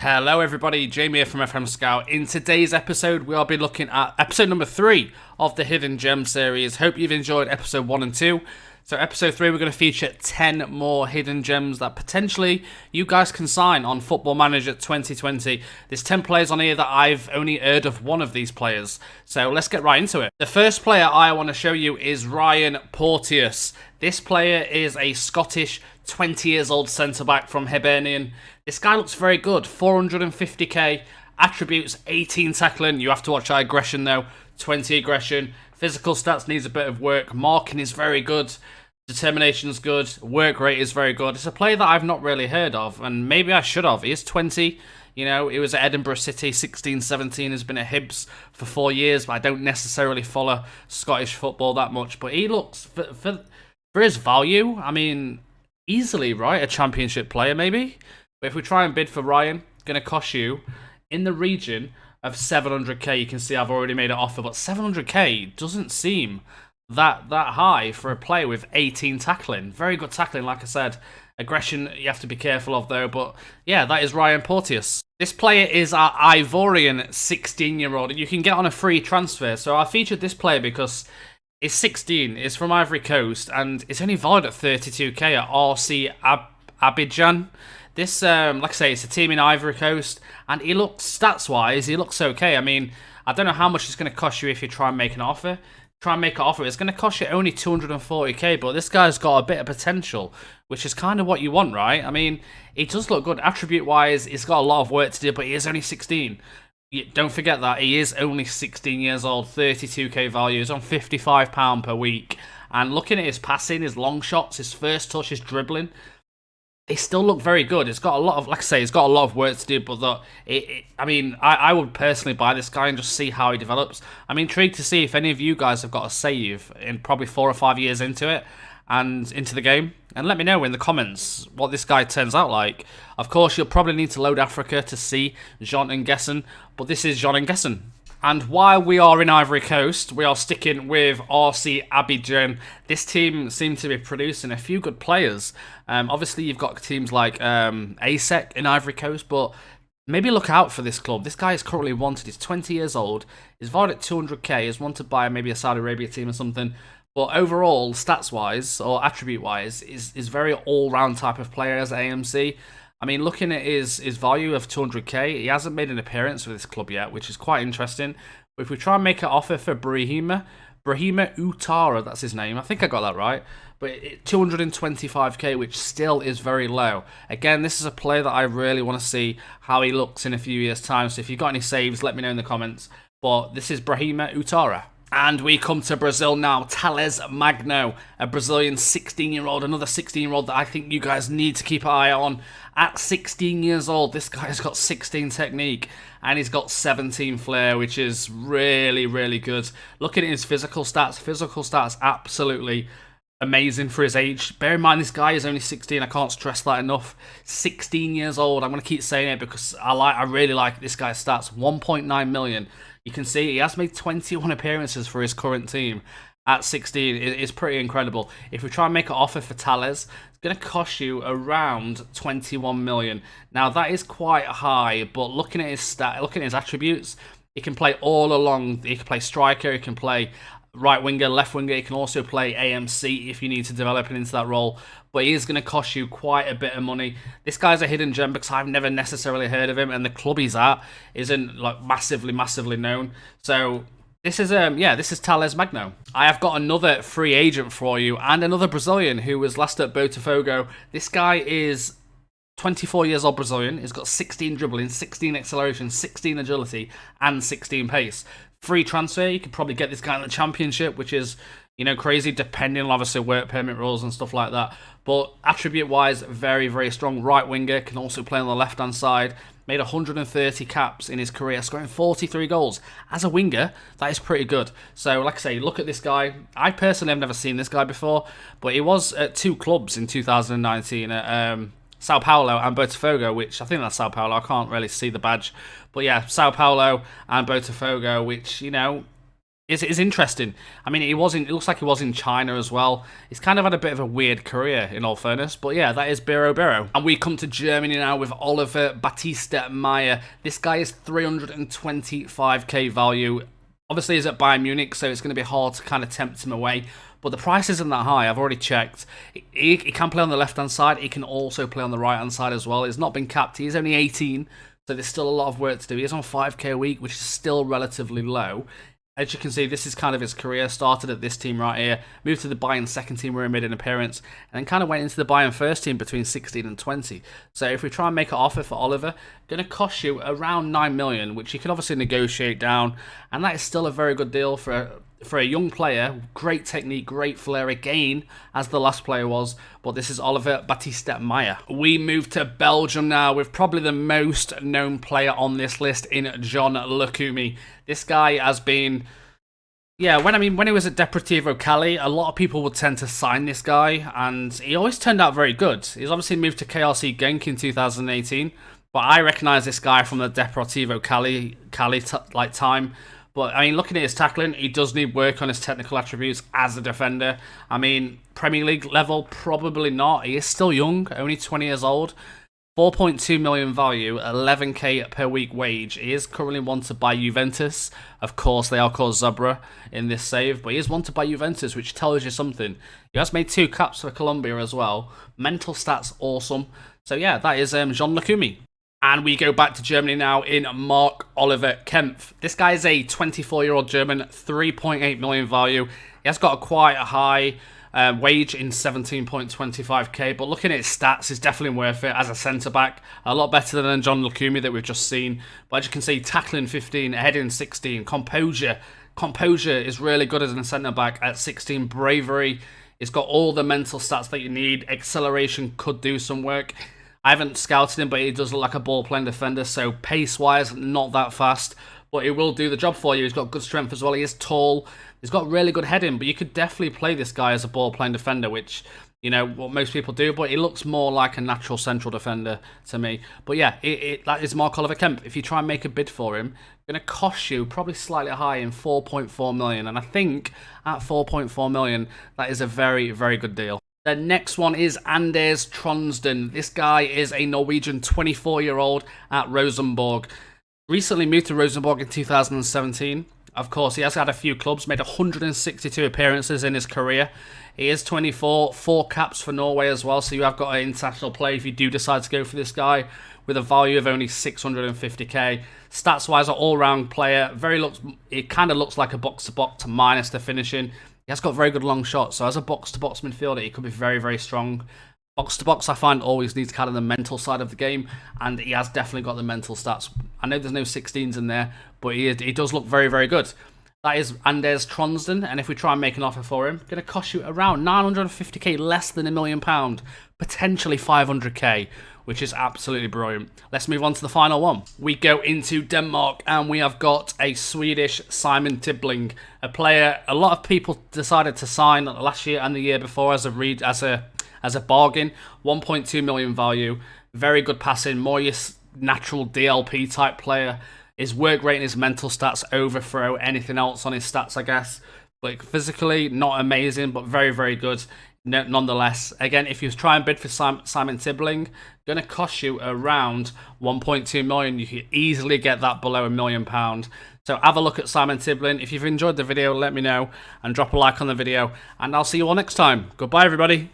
Hello everybody, Jamie here from FM Scout. In today's episode, we'll be looking at episode number 3 of the Hidden Gem series. Hope you've enjoyed episode 1 and 2. So episode 3, we're going to feature 10 more hidden gems that potentially you guys can sign on Football Manager 2020. There's 10 players on here that I've only heard of one of these players. So let's get right into it. The first player I want to show you is Ryan Porteous. This player is a Scottish 20 years old centre-back from Ivorian. This guy looks very good, 450k, attributes 18 tackling, you have to watch our aggression though, 20 aggression, physical stats needs a bit of work, marking is very good, determination is good, work rate is very good. It's a player that I've not really heard of, and maybe I should have. He is 20, you know, he was at Edinburgh City, 16-17, has been at Hibs for 4 years, but I don't necessarily follow Scottish football that much, but he looks, for his value, I mean, easily, right, a championship player maybe? But if we try and bid for Ryan, it's going to cost you in the region of 700k. You can see I've already made an offer, but 700k doesn't seem that high for a player with 18 tackling. Very good tackling, like I said. Aggression you have to be careful of though, but yeah, that is Ryan Porteous. This player is our Ivorian 16-year-old, and you can get on a free transfer. So I featured this player because he's 16, he's from Ivory Coast, and it's only valued at 32k at RC Abidjan. This, like I say, it's a team in Ivory Coast, and he looks, stats-wise, he looks okay. I mean, I don't know how much it's going to cost you if you try and make an offer. It's going to cost you only 240k, but this guy's got a bit of potential, which is kind of what you want, right? I mean, he does look good. Attribute-wise, he's got a lot of work to do, but he is only 16. Don't forget that. He is only 16 years old, 32k value. He's on £55 per week. And looking at his passing, his long shots, his first touch, his dribbling, they still look very good. It's got a lot of, like I say, it's got a lot of work to do, but I would personally buy this guy and just see how he develops. I'm intrigued to see if any of you guys have got a save in probably 4 or 5 years into it and into the game. And let me know in the comments what this guy turns out like. Of course, you'll probably need to load Africa to see Jean and Gessen, but this is Jean and Gessen. And while we are in Ivory Coast, we are sticking with RC Abidjan. This team seems to be producing a few good players. Obviously, you've got teams like ASEC in Ivory Coast, but maybe look out for this club. This guy is currently wanted. He's 20 years old. He's valued at 200k. He's wanted by maybe a Saudi Arabia team or something. But overall, stats-wise or attribute-wise, is very all-round type of player as AMC. I mean, looking at his value of 200k, he hasn't made an appearance with this club yet, which is quite interesting. But if we try and make an offer for Brahima Utara, that's his name. I think I got that right. But 225k, which still is very low. Again, this is a player that I really want to see how he looks in a few years' time. So if you've got any saves, let me know in the comments. But this is Brahima Utara. And we come to Brazil now. Thales Magno, a Brazilian 16-year-old, another 16-year-old that I think you guys need to keep an eye on. At 16 years old, this guy's got 16 technique, and he's got 17 flair, which is really, really good. Looking at his physical stats absolutely amazing for his age. Bear in mind, this guy is only 16. I can't stress that enough. 16 years old. I'm going to keep saying it because I really like this guy's stats. 1.9 million. You can see he has made 21 appearances for his current team at 16. It's pretty incredible. If we try and make an offer for Thales, it's going to cost you around 21 million. Now, that is quite high, but looking at his attributes, he can play all along. He can play striker, he can play right winger, left winger. He can also play AMC if you need to develop it into that role. But he is going to cost you quite a bit of money. This guy's a hidden gem because I've never necessarily heard of him, and the club he's at isn't like massively known. So this is Thales Magno. I have got another free agent for you and another Brazilian who was last at Botafogo. This guy is 24 years old Brazilian. He's got 16 dribbling, 16 acceleration, 16 agility, and 16 pace. Free transfer. You could probably get this guy in the championship, which is, you know, crazy depending on obviously work permit rules and stuff like that. But attribute-wise, very, very strong. Right winger, can also play on the left-hand side. Made 130 caps in his career, scoring 43 goals. As a winger, that is pretty good. So, like I say, look at this guy. I personally have never seen this guy before, but he was at 2 clubs in 2019 at Sao Paulo and Botafogo, which I think that's Sao Paulo. I can't really see the badge. But yeah, Sao Paulo and Botafogo, which, you know, is interesting. I mean, it looks like he was in China as well. He's kind of had a bit of a weird career, in all fairness. But yeah, that is Biro. And we come to Germany now with Oliver Batista Meyer. This guy is 325k value. Obviously, he's at Bayern Munich, so it's going to be hard to kind of tempt him away. But the price isn't that high. I've already checked. He can play on the left-hand side. He can also play on the right-hand side as well. He's not been capped. He's only 18, so there's still a lot of work to do. He's on 5k a week, which is still relatively low. As you can see, this is kind of his career. Started at this team right here, moved to the Bayern second team where he made an appearance, and then kind of went into the Bayern first team between 16 and 20. So if we try and make an offer for Oliver, going to cost you around 9 million, which you can obviously negotiate down, and that is still a very good deal for a young player. Great technique, great flair again, as the last player was. But this is Oliver Batista Meyer. We move to Belgium now with probably the most known player on this list in John Lukumi. This guy has been, yeah, when he was at Deportivo Cali, a lot of people would tend to sign this guy, and he always turned out very good. He's obviously moved to KRC Genk in 2018, but I recognise this guy from the Deportivo Cali time. But, I mean, looking at his tackling, he does need work on his technical attributes as a defender. I mean, Premier League level, probably not. He is still young, only 20 years old. 4.2 million value, 11k per week wage. He is currently wanted by Juventus. Of course, they are called Zebra in this save, but he is wanted by Juventus, which tells you something. He has made 2 caps for Colombia as well. Mental stats, awesome. So, yeah, that is John Lukumi. And we go back to Germany now in Mark Oliver Kemp. This guy is a 24-year-old German, 3.8 million value. He has got quite a high wage in 17.25k, but looking at his stats, he's definitely worth it as a centre-back. A lot better than John Lukumi that we've just seen. But as you can see, tackling 15, heading 16, composure. Composure is really good as a centre-back at 16. Bravery, he's got all the mental stats that you need. Acceleration could do some work. I haven't scouted him, but he does look like a ball-playing defender, so pace-wise, not that fast, but he will do the job for you. He's got good strength as well. He is tall. He's got really good heading, but you could definitely play this guy as a ball-playing defender, which, you know, what most people do, but he looks more like a natural central defender to me. But yeah, that is Mark Oliver Kemp. If you try and make a bid for him, it's going to cost you probably slightly high in 4.4 million, and I think at 4.4 million, that is a very, very good deal. The next one is Anders Tronsden. This guy is a Norwegian 24-year-old at Rosenborg. Recently moved to Rosenborg in 2017. Of course, he has had a few clubs, made 162 appearances in his career. He is 24, 4 caps for Norway as well, so you have got an international play if you do decide to go for this guy, with a value of only 650k. Stats-wise, an all-round player. It kind of looks like a box-to-box minus the finishing. He has got very good long shots, so as a box-to-box midfielder, he could be very, very strong. Box-to-box, I find, always needs kind of the mental side of the game, and he has definitely got the mental stats. I know there's no 16s in there, but he does look very, very good. That is Anders Tronsden, and if we try and make an offer for him, it's going to cost you around 950k, less than £1 million, potentially 500k, which is absolutely brilliant. Let's move on to the final one. We go into Denmark, and we have got a Swedish Simon Tibbling, a player a lot of people decided to sign last year and the year before as a bargain. 1.2 million value, very good passing, more your natural DLP type player. His work rate and his mental stats overthrow anything else on his stats, I guess. But physically, not amazing, but very, very good. Nonetheless, again, if you try and bid for Simon Tibbling, going to cost you around 1.2 million. You can easily get that below £1 million. So have a look at Simon Tibbling. If you've enjoyed the video, let me know and drop a like on the video. And I'll see you all next time. Goodbye, everybody.